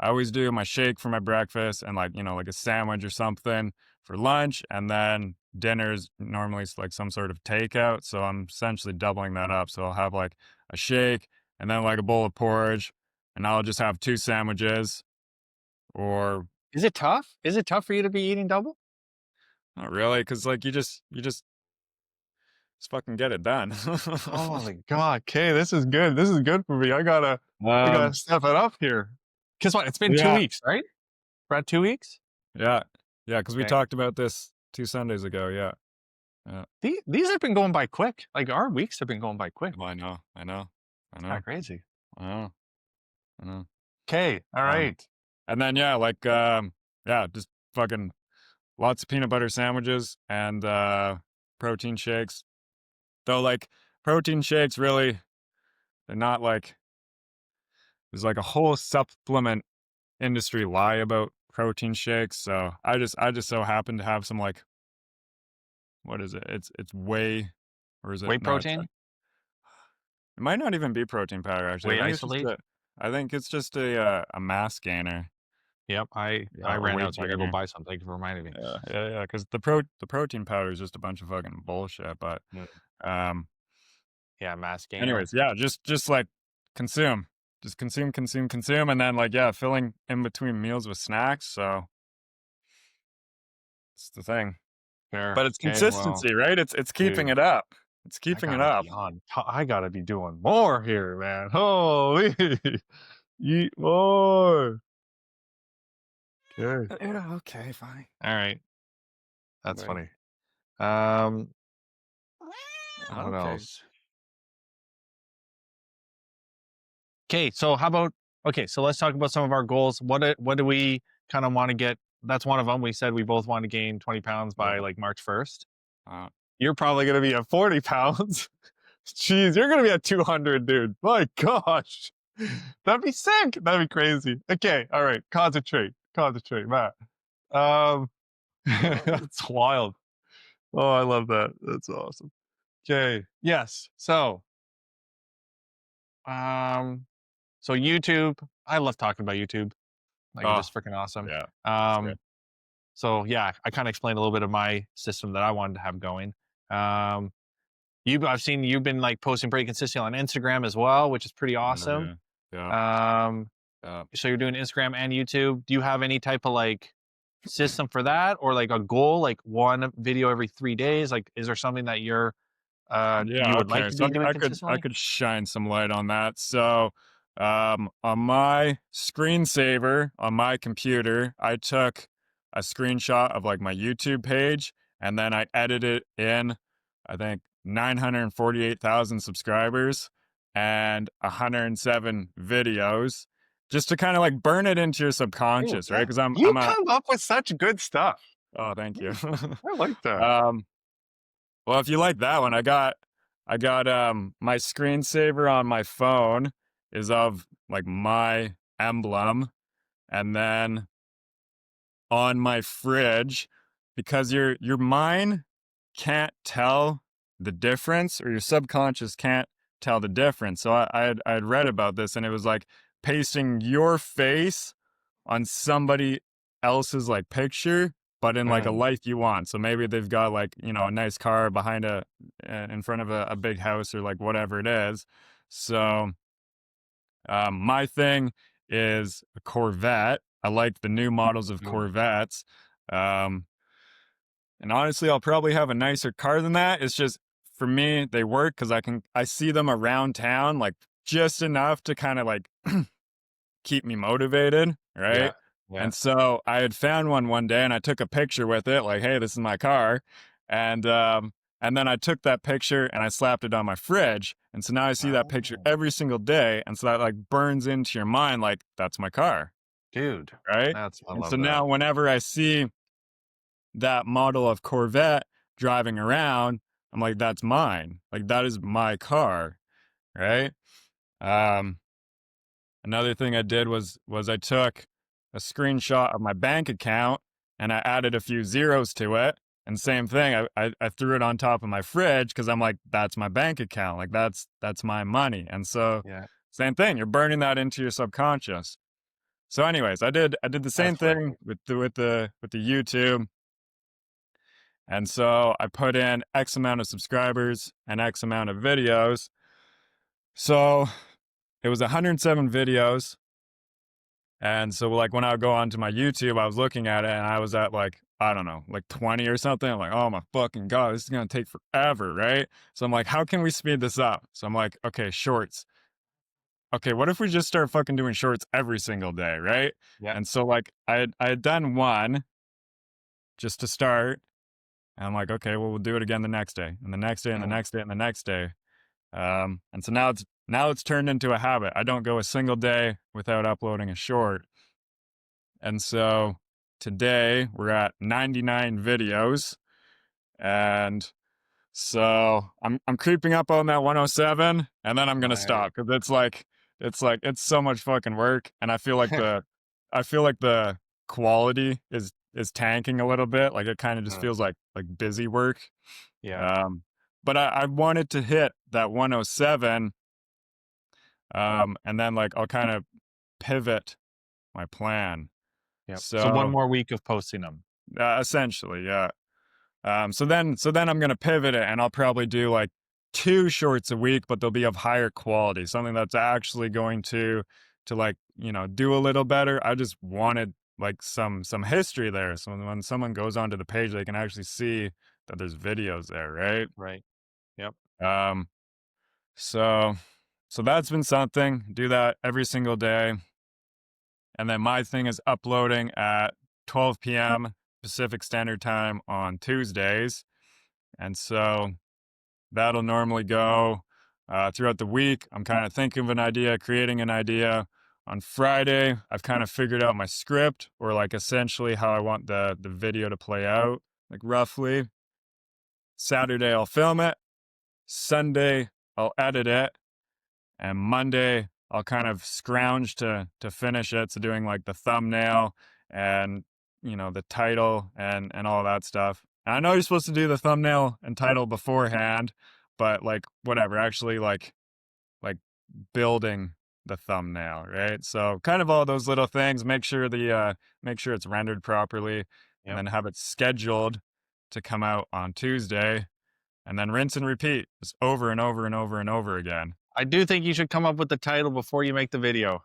always do my shake for my breakfast, and like you know like a sandwich or something for lunch, and then dinner's normally like some sort of takeout. So I'm essentially doubling that up. So I'll have like a shake and then like a bowl of porridge, and I'll just have two sandwiches, or Is it tough? Is it tough for you to be eating double? not really, because like you just fucking get it done. Oh my god, okay, this is good. This is good for me. I gotta um, step it up here. Guess what? It's been two yeah, weeks, right? We're at 2 weeks. yeah, yeah, because we Okay. talked about this 2 Sundays ago. Yeah, yeah. These have been going by quick. Like our weeks have been going by quick. Oh, I know, I know, I It's kind know, of crazy. I know, I know. Okay. All Um, right. and then yeah, like yeah, just fucking lots of peanut butter sandwiches and protein shakes. Though like protein shakes really they're not like there's like a whole supplement industry lie about protein shakes. So I just so happen to have some like what is it? It's whey or is it Whey no, protein, it might not even be protein powder actually. whey isolate. I think it's just a mass gainer. Yep. I Yeah, a ran weight out, so I gotta go gainer. buy some. Thank you for reminding me. Yeah, yeah, yeah. Because the protein powder is just a bunch of fucking bullshit. But Mm. um, Yeah, mass gainer. anyways, yeah, just like consume, just consume, and then like yeah, filling in between meals with snacks. So it's the thing. Fair. But it's Okay. Well, consistency, right? It's keeping dude, it up. It's I keeping it gotta up. be on. I gotta be doing more here, man. Holy, eat more. Okay. Yeah. Okay. Fine. All right. That's Wait. funny. Um, what Okay. else? Okay, so how about okay, so let's talk about some of our goals. What do we kind of want to get? That's one of them. We said we both want to gain 20 pounds by Yeah. like March 1st. Uh, You're probably going to be at 40 pounds. Jeez, you're going to be at 200, dude. My gosh. That'd be sick. That'd be crazy. Okay, all right. Concentrate. Concentrate, Matt. Um, that's wild. Oh, I love that. That's awesome. Okay. Yes. Um, so YouTube, I love talking about YouTube. Like it's oh just freaking awesome. yeah. It's Um, good. so yeah, I kind of explained a little bit of my system that I wanted to have going. Um, I've seen you've been like posting pretty consistently on Instagram as well, which is pretty Yeah. awesome. Yeah. Yeah. Um, Yeah. so you're doing Instagram and YouTube. Do you have any type of like system for that, or like a goal, like one video every 3 days? Like, is there something that you Yeah, would like okay. to So be doing I consistently? could shine some light on that. So, on my screensaver on my computer, I took a screenshot of like my YouTube page and then I edited in I think 948,000 subscribers and 107 videos just to kind of like burn it into your Dude, subconscious, right? yeah, Because I'm you a come up with such good stuff. oh, thank you. I like that. um well, if you like that one, I got my screensaver on my phone is of like my emblem, and then on my fridge, because your mind can't tell the difference, or your subconscious can't tell the difference. So I had read about this, and it was like pasting your face on somebody else's like picture, but in like a Mm, life you want. So maybe they've got like, you know, a nice car behind in front of a big house or like whatever it is. So my thing is a Corvette. I like the new models of ooh, Corvettes. Um, and honestly, I'll probably have a nicer car than that. It's just for me, they work because I see them around town like just enough to kind of like keep me motivated, yeah, right? yeah. And so I had found one day and I took a picture with it, like, hey, this is my car. And then I took that picture and I slapped it on my fridge. And so now I see that picture Oh, every single day. And so that like burns into your mind, like, that's my car, dude, right? I And so love that. now whenever I see that model of Corvette driving around, I'm like, that's mine. Like that is my car, right? Um, Another thing I did was I took a screenshot of my bank account and I added a few zeros to it. And same thing, I threw it on top of my fridge because I'm like, that's my bank account. Like that's my money. And so Yeah, same thing, you're burning that into your subconscious. So anyways, I did the same that's thing wicked. with the YouTube. And so I put in X amount of subscribers and X amount of videos. So it was 107 videos. And so, like, when I would go onto my YouTube, I was looking at it and I was at like, I don't know, like 20 or something. I'm like, oh my fucking God, this is going to take forever. Right. So I'm like, how can we speed this up? So I'm like, okay, shorts. Okay. What if we just start fucking doing shorts every single day? Right. Yeah. And so, like, I had done one just to start. And I'm like, okay, well, we'll do it again the next day and the next day and the Mm, next day and the next day. And so now it's turned into a habit. I don't go a single day without uploading a short. And so today we're at 99 videos. And so I'm creeping up on that 107 and then I'm going to nice. stop cuz it's so much fucking work and I feel like the quality is tanking a little bit. Like it kind of just Mm, feels like busy work. yeah. Um but I wanted to hit that 107 and then like I'll kind of pivot my plan. Yep. So one So more week of posting them. essentially, yeah. So then I'm gonna pivot it, and I'll probably do like 2 shorts a week, but they'll be of higher quality, something that's actually going to like do a little better. I just wanted like some history there, so when someone goes onto the page, they can actually see that there's videos there, right? Right. Yep. Um, so so that's been something. Do that every single day, and then my thing is uploading at 12 p.m. Pacific Standard Time on Tuesdays. And so that'll normally go throughout the week. I'm kind of thinking of an idea, creating an idea. On Friday, I've kind of figured out my script or like essentially how I want the video to play out, like roughly. Saturday, I'll film it. Sunday, I'll edit it. And Monday, I'll kind of scrounge to finish it. So doing like the thumbnail and the title and all that stuff. And I know you're supposed to do the thumbnail and title beforehand, but like whatever, actually like building the thumbnail, right? So kind of all those little things. Make sure it's rendered properly, and Yep. then have it scheduled to come out on Tuesday, and then rinse and repeat, just over and over and over and over again. I do think you should come up with the title before you make the video.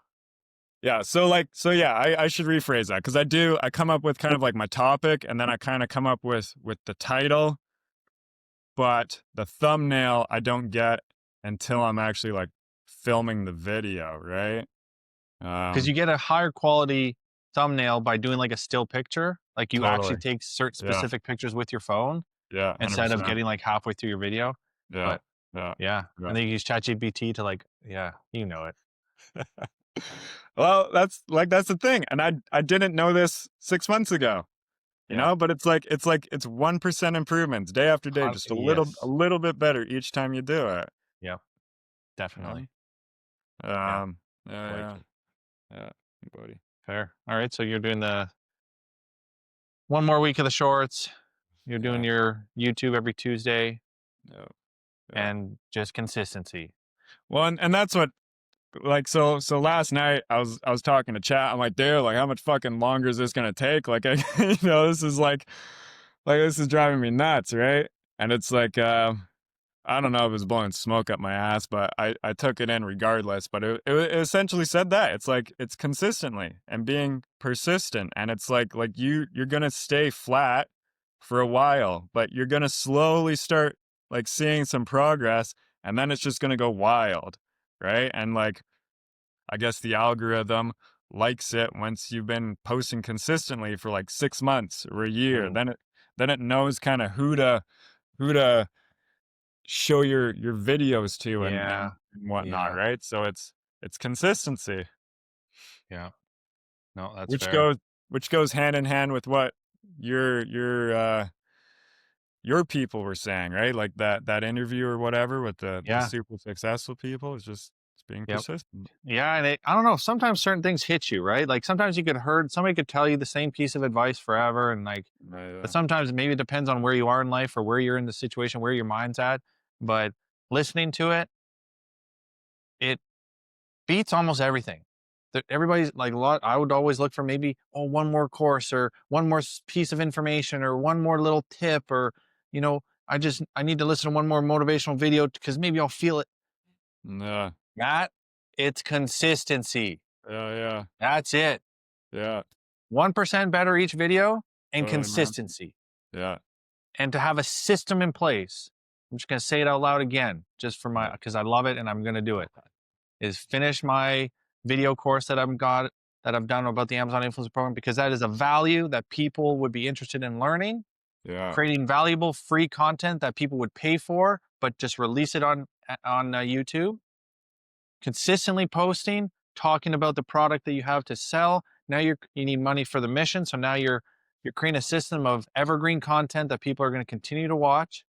Yeah, so I should rephrase that because I come up with kind of like my topic and then I kind of come up with the title, but the thumbnail I don't get until I'm actually like filming the video, right? Because you Um, get a higher quality thumbnail by doing like a still picture. Like you actually totally. take certain Yeah, specific pictures with your phone yeah, instead of 100%. getting like halfway through your video. Yeah, But yeah, yeah. yeah. And then you use ChatGPT to like, yeah, you know it. Well, that's the thing, and I didn't know this 6 months ago. Yeah. But it's 1% improvements day after day, just a Yes. little bit better each time you do it. Yep. Yeah. Definitely. Yeah. Um, I yeah, like yeah, it. yeah, buddy. Fair. All right. So you're doing the one more week of the shorts. You're doing Yeah, your YouTube every Tuesday yeah, yeah. and just consistency. Well, and that's what like so last night I was talking to chat. I'm like, dude, like how much fucking longer is this gonna take? Like this is like this is driving me nuts, right? And it's like I don't know if it was blowing smoke up my ass, but I took it in regardless. But it essentially said that it's like it's consistently and being persistent, and it's like you're gonna stay flat for a while, but you're gonna slowly start like seeing some progress, and then it's just gonna go wild, right? And like I guess the algorithm likes it once you've been posting consistently for like 6 months or a year. Mm, Then it knows kind of who to show your videos to and yeah, whatnot, yeah, right? So it's consistency, yeah. No, that's which fair. goes hand in hand with what your your people were saying, right? Like that interview or whatever with the Yeah, super successful people is just it's being yep. persistent. Yeah, and I don't know. Sometimes certain things hit you, right? Like sometimes you could heard somebody could tell you the same piece of advice forever, and like, but Yeah, sometimes maybe it depends on where you are in life or where you're in the situation, where your mind's at. But listening to it, it beats almost everything. Everybody's like a lot. I would always look for maybe one more course or one more piece of information or one more little tip or I need to listen to one more motivational video because maybe I'll feel it. yeah, That it's consistency. yeah, yeah, That's it. yeah. 1% better each video and Totally, man. consistency. Yeah, And to have a system in place. I'm just going to say it out loud again, just for yeah, because I love it and I'm going to do it. Is finish my video course that I've done about the Amazon Influencer Program because that is a value that people would be interested in learning, yeah, creating valuable free content that people would pay for, but just release it on YouTube consistently posting, talking about the product that you have to sell. Now you need money for the mission, so now you're creating a system of evergreen content that people are going to continue to watch,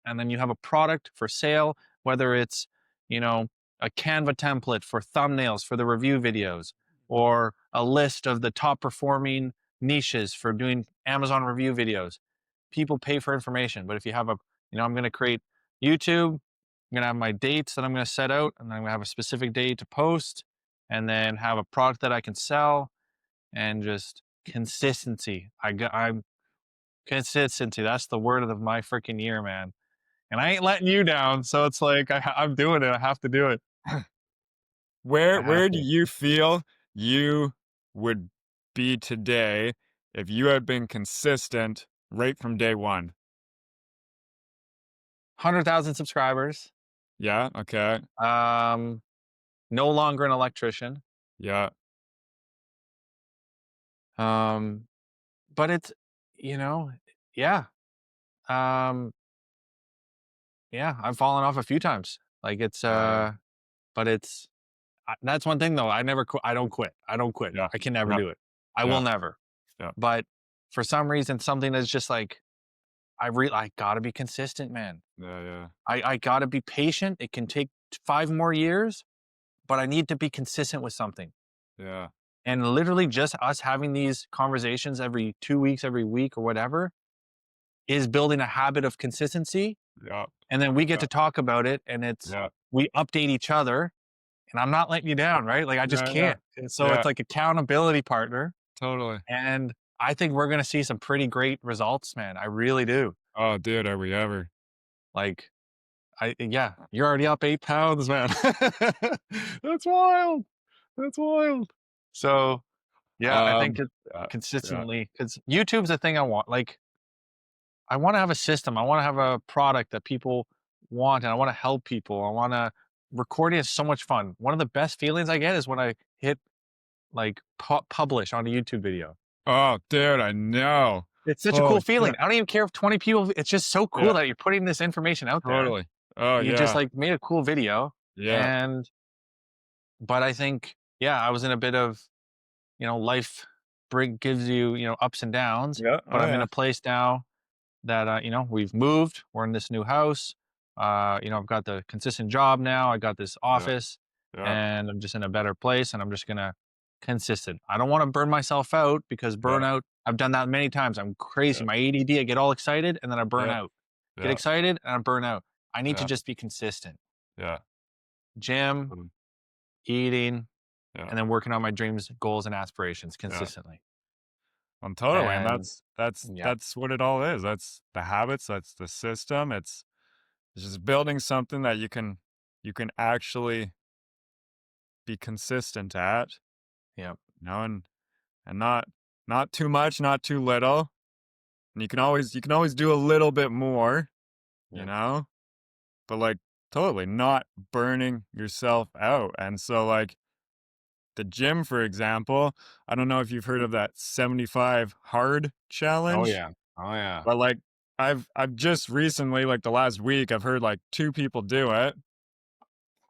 and then you have a product for sale, whether it's you know a Canva template for thumbnails for the review videos, or a list of the top performing niches for doing Amazon review videos. People pay for information, but if you have I'm going to create YouTube. I'm going to have my dates that I'm going to set out, and I'm going to have a specific date to post, and then have a product that I can sell, and just consistency. I'm consistency. That's the word of my freaking year, man. And I ain't letting you down. So it's like I'm doing it. I have to do it. I have where do to. you feel you would be today if you had been consistent right from day one? 100,000 subscribers. Yeah, okay. Um, no longer an electrician. Yeah, Um, but it's, you know, yeah. Um, yeah, I've fallen off a few times. Like yeah, yeah, but that's one thing though. I don't quit. I don't quit. yeah, I can never yeah, do it. I will yeah, never. yeah, But for some reason, something that's just like, I gotta be consistent, man. yeah, yeah, I gotta be patient. It can take 5 more years, but I need to be consistent with something. yeah, And literally just us having these conversations every 2 weeks, every week, or whatever is building a habit of consistency. yeah, And then we get yeah, to talk about it and yeah, we update each other and I'm not letting you down, right? Like I just yeah, yeah, can't. And so yeah, it's like accountability partner. totally. And I think we're going to see some pretty great results, man. I really do. Oh, dude, are we ever? Like, yeah, you're already up 8 pounds, man. That's wild. That's wild. So, yeah, I think Um, it yeah, yeah, consistently because YouTube's the thing I want. Like, I want to have a system. I want to have a product that people want, and I want to help people. I want to recording is so much fun. One of the best feelings I get is when I hit like publish on a YouTube video. oh, dude, I know. It's such a cool Holy feeling. shit. I don't even care if 20 people. It's just so cool Yeah, that you're putting this information out there. totally. Oh, You just yeah, like made a cool video, yeah, and but I think yeah, I was in a bit of life gives you ups and downs, yeah, but oh, I'm in yeah, a place now that we've moved. We're in this new house. I've got the consistent job now. I got this yeah, office, yeah, and I'm just in a better place. And I'm just gonna consistent. I don't want to burn myself out because yeah, burnout. I've done that many times. I'm crazy. yeah, My ADD. I get all excited and then I burn yeah, out. Get yeah, excited and I burn out. I need to yeah, just be consistent. yeah, Gym, totally. eating, Yeah, and then working on my dreams, goals, and aspirations yeah. consistently. Totally, and And that's yeah, that's what it all is. That's the habits, that's the system. It's just building something that you can actually be consistent at, yeah, and not too much, not too little. And you can always do a little bit more, you yeah. know? But like totally not burning yourself out. And so like the gym, for example, I don't know if you've heard of that 75 hard Oh challenge, yeah. Oh yeah. but like I've just recently, like the last week, I've heard like two people do it.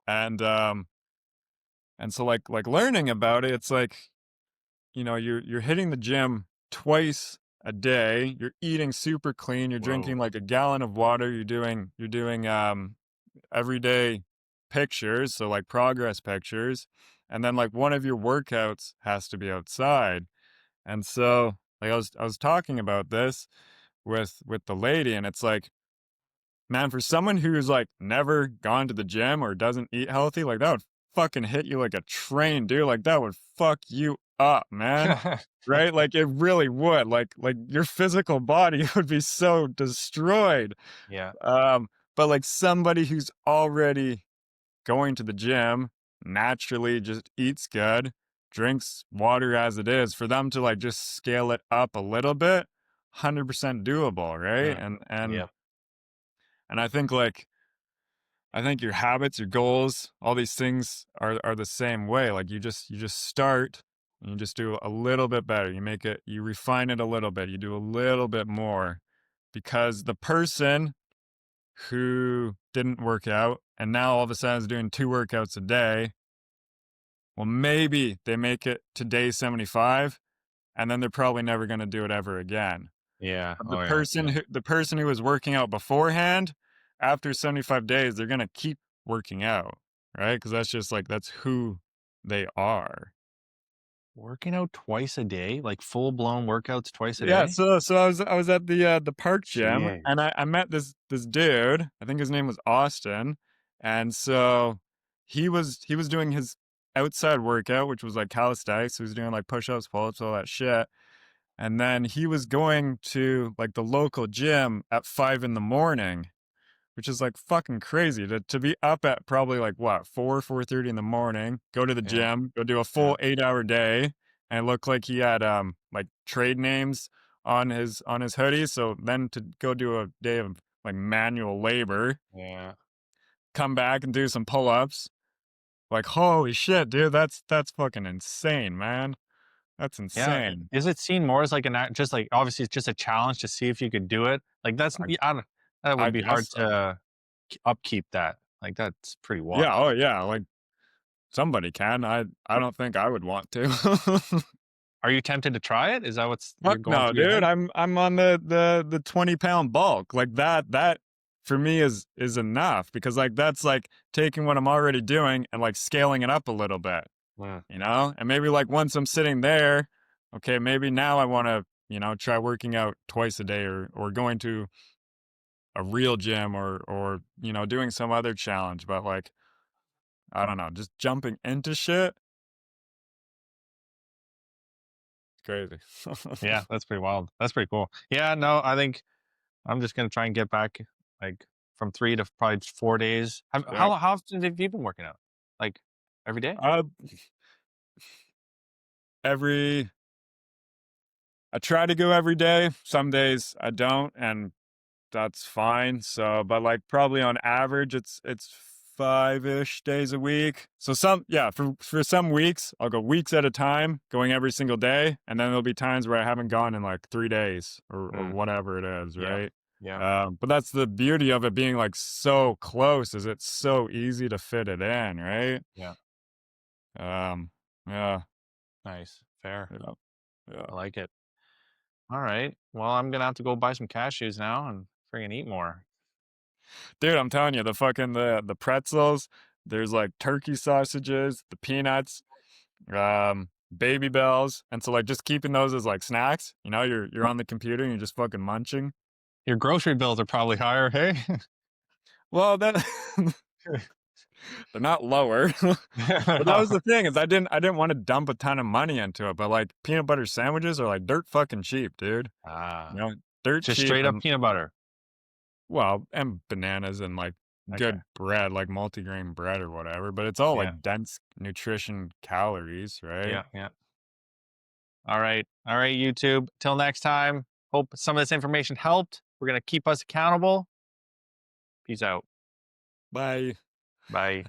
And so like learning about it, it's like, you're hitting the gym twice a day, you're eating super clean, you're drinking Whoa. like a gallon of water, you're doing everyday pictures, so like progress pictures, and then like one of your workouts has to be outside. And so like I was talking about this with the lady, and it's like, man, for someone who's like never gone to the gym or doesn't eat healthy, like that would fucking hit you like a train, dude. Like that would fuck you up, man. Right? Like it really would. Like your physical body would be so destroyed. Yeah. Um, but like somebody who's already going to the gym naturally just eats good, drinks water as it is, for them to like just scale it up a little bit, 100% doable, right? Mm. And Yep. and I think your habits, your goals, all these things are the same way. Like you just start and you just do a little bit better. You refine it a little bit. You do a little bit more, because the person who didn't work out and now all of a sudden is doing two workouts a day, well, maybe they make it to day 75, and then they're probably never going to do it ever again. Yeah. But the Oh yeah. person Yeah. who the person who was working out beforehand, after 75 days, they're gonna keep working out, right? Because that's who they are. Working out twice a day, like full blown workouts twice a Yeah, day. so I was at the park gym, and Jeez. I met this dude. I think his name was Austin, and so he was doing his outside workout, which was like calisthenics. He was doing like push-ups, pull-ups, all that shit. And then he was going to like the local gym at 5 in the morning, which is like fucking crazy to be up at probably like what, 4:30 in the morning, go to the Yeah. gym, go do a Yeah. full 8-hour day, and it looked like he had like trade names on his hoodie. So then to go do a day of like manual labor, Yeah. come back and do some pull-ups. Like holy shit, dude, that's fucking insane, man. That's Yeah. insane. Is it seen more as like just like obviously it's just a challenge to see if you could do it? Like that's I I don't, that I would be guess hard so. to upkeep that. Like that's pretty Yeah, wild. oh yeah, like somebody can. I don't think I would want to. Are you tempted to try it? Is that what's you're Fuck going no, through your dude. head? I'm on the 20-pound bulk. Like that for me is enough, because like that's like taking what I'm already doing and like scaling it up a little bit, Mm, you know? And maybe like once I'm sitting there, okay, maybe now I want to, try working out twice a day, or going to a real gym, or doing some other challenge, but like I don't know, just jumping into shit, it's crazy. yeah, that's pretty wild. That's pretty cool. Yeah, no, I think I'm just gonna try and get back like from 3 to probably 4 days. Yeah. How often have you been working out? Like every day? Uh every I try to go every day. Some days I don't, and that's fine. So, but like probably on average, it's 5-ish days a week. So yeah, for some weeks, I'll go weeks at a time, going every single day, and then there'll be times where I haven't gone in like 3 days, or Mm, whatever it is, yeah. right? Yeah. But that's the beauty of it being like so close, is it's so easy to fit it in, right? Yeah. Um, yeah, Nice. Fair. yeah, yeah. I like it. All right. Well, I'm gonna have to go buy some cashews now and friggin' eat more. Dude, I'm telling you, the pretzels, there's like turkey sausages, the peanuts, baby bells, and so like just keeping those as like snacks. You're on the computer and you're just fucking munching. Your grocery bills are probably higher, hey? Well, that They're not lower. But that was the thing is I didn't wanna dump a ton of money into it, but, like, peanut butter sandwiches are, like, dirt fucking cheap, dude. You Ah, know, dirt just cheap straight up and peanut butter. well, and bananas and, like, Okay. good bread, like multigrain bread or whatever, but it's all, Yeah. like, dense nutrition calories, right? Yeah. Yeah. All right. All right, YouTube. Till next time. Hope some of this information helped. We're going to keep us accountable. Peace out. Bye. Bye.